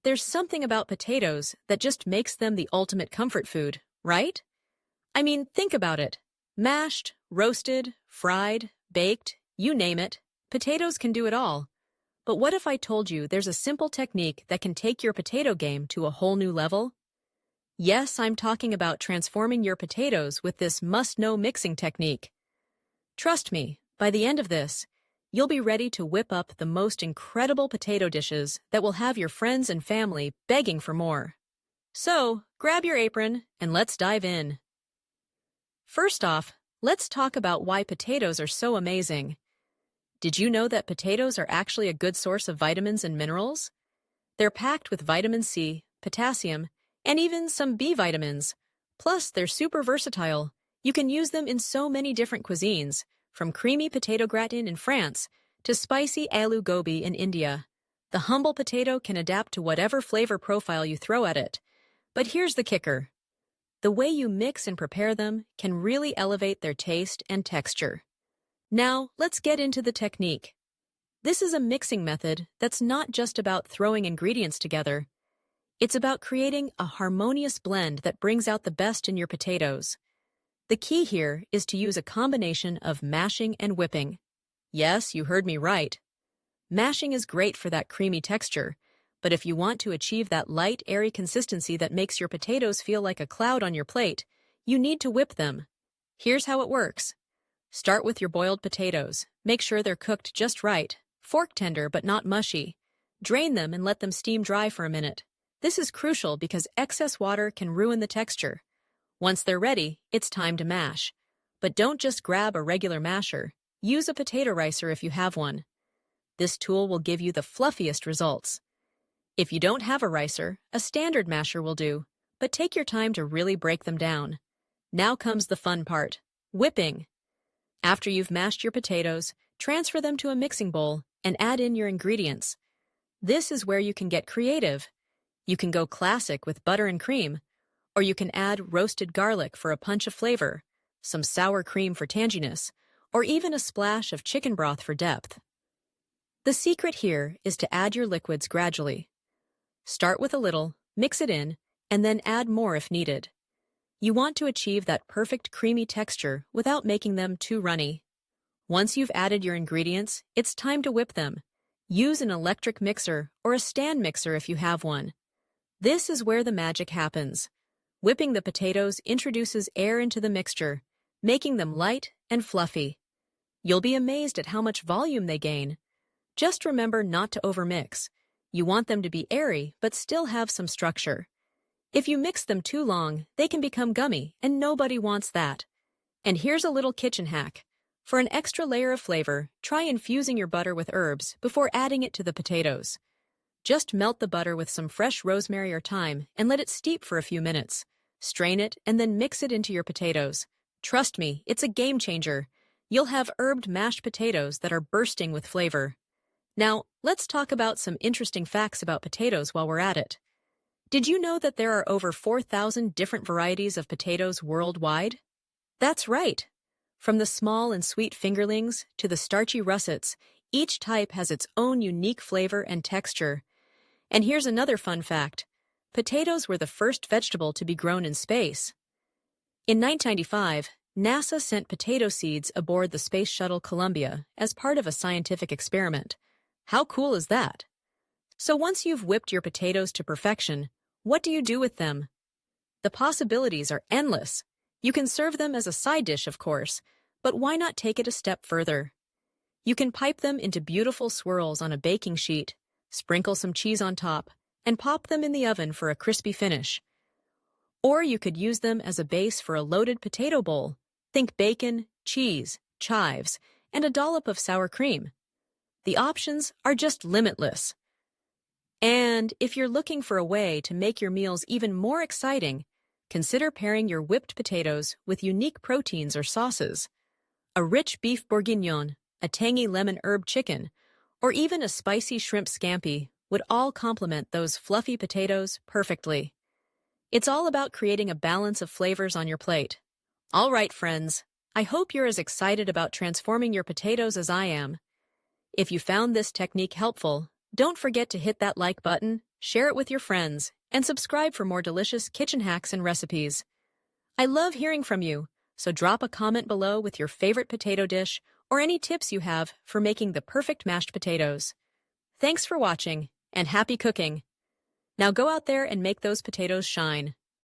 There's something about potatoes that just makes them the ultimate comfort food, right? I mean, think about it. Mashed, roasted, fried, baked, you name it, potatoes can do it all. But what if I told you there's a simple technique that can take your potato game to a whole new level? Yes, I'm talking about transforming your potatoes with this must-know mixing technique. Trust me, by the end of this, you'll be ready to whip up the most incredible potato dishes that will have your friends and family begging for more. So, grab your apron and let's dive in. First off, let's talk about why potatoes are so amazing. Did you know that potatoes are actually a good source of vitamins and minerals? They're packed with vitamin C, potassium, and even some B vitamins. Plus, they're super versatile. You can use them in so many different cuisines, from creamy potato gratin in France to spicy aloo gobi in India. The humble potato can adapt to whatever flavor profile you throw at it. But here's the kicker. The way you mix and prepare them can really elevate their taste and texture. Now, let's get into the technique. This is a mixing method that's not just about throwing ingredients together. It's about creating a harmonious blend that brings out the best in your potatoes. The key here is to use a combination of mashing and whipping. Yes, you heard me right. Mashing is great for that creamy texture, but if you want to achieve that light, airy consistency that makes your potatoes feel like a cloud on your plate, you need to whip them. Here's how it works. Start with your boiled potatoes. Make sure they're cooked just right, fork tender but not mushy. Drain them and let them steam dry for a minute. This is crucial because excess water can ruin the texture. Once they're ready, it's time to mash. But don't just grab a regular masher. Use a potato ricer if you have one. This tool will give you the fluffiest results. If you don't have a ricer, a standard masher will do, but take your time to really break them down. Now comes the fun part, whipping. After you've mashed your potatoes, transfer them to a mixing bowl and add in your ingredients. This is where you can get creative. You can go classic with butter and cream, or you can add roasted garlic for a punch of flavor, some sour cream for tanginess, or even a splash of chicken broth for depth. The secret here is to add your liquids gradually. Start with a little, mix it in, and then add more if needed. You want to achieve that perfect creamy texture without making them too runny. Once you've added your ingredients, it's time to whip them. Use an electric mixer or a stand mixer if you have one. This is where the magic happens. Whipping the potatoes introduces air into the mixture, making them light and fluffy. You'll be amazed at how much volume they gain. Just remember not to overmix. You want them to be airy but still have some structure. If you mix them too long, they can become gummy, and nobody wants that. And here's a little kitchen hack. For an extra layer of flavor, try infusing your butter with herbs before adding it to the potatoes. Just melt the butter with some fresh rosemary or thyme and let it steep for a few minutes. Strain it and then mix it into your potatoes. Trust me, it's a game changer. You'll have herbed mashed potatoes that are bursting with flavor. Now, let's talk about some interesting facts about potatoes while we're at it. Did you know that there are over 4,000 different varieties of potatoes worldwide? That's right. From the small and sweet fingerlings to the starchy russets, each type has its own unique flavor and texture. And here's another fun fact. Potatoes were the first vegetable to be grown in space. In 1995, NASA sent potato seeds aboard the Space Shuttle Columbia as part of a scientific experiment. How cool is that? So once you've whipped your potatoes to perfection, what do you do with them? The possibilities are endless. You can serve them as a side dish, of course, but why not take it a step further? You can pipe them into beautiful swirls on a baking sheet, sprinkle some cheese on top, and pop them in the oven for a crispy finish. Or you could use them as a base for a loaded potato bowl. Think bacon, cheese, chives, and a dollop of sour cream. The options are just limitless. And if you're looking for a way to make your meals even more exciting, consider pairing your whipped potatoes with unique proteins or sauces. A rich beef bourguignon, a tangy lemon herb chicken, or even a spicy shrimp scampi would all complement those fluffy potatoes perfectly. It's all about creating a balance of flavors on your plate. All right, friends, I hope you're as excited about transforming your potatoes as I am. If you found this technique helpful, don't forget to hit that like button, share it with your friends, and subscribe for more delicious kitchen hacks and recipes. I love hearing from you, so drop a comment below with your favorite potato dish or any tips you have for making the perfect mashed potatoes. Thanks for watching, and happy cooking! Now go out there and make those potatoes shine.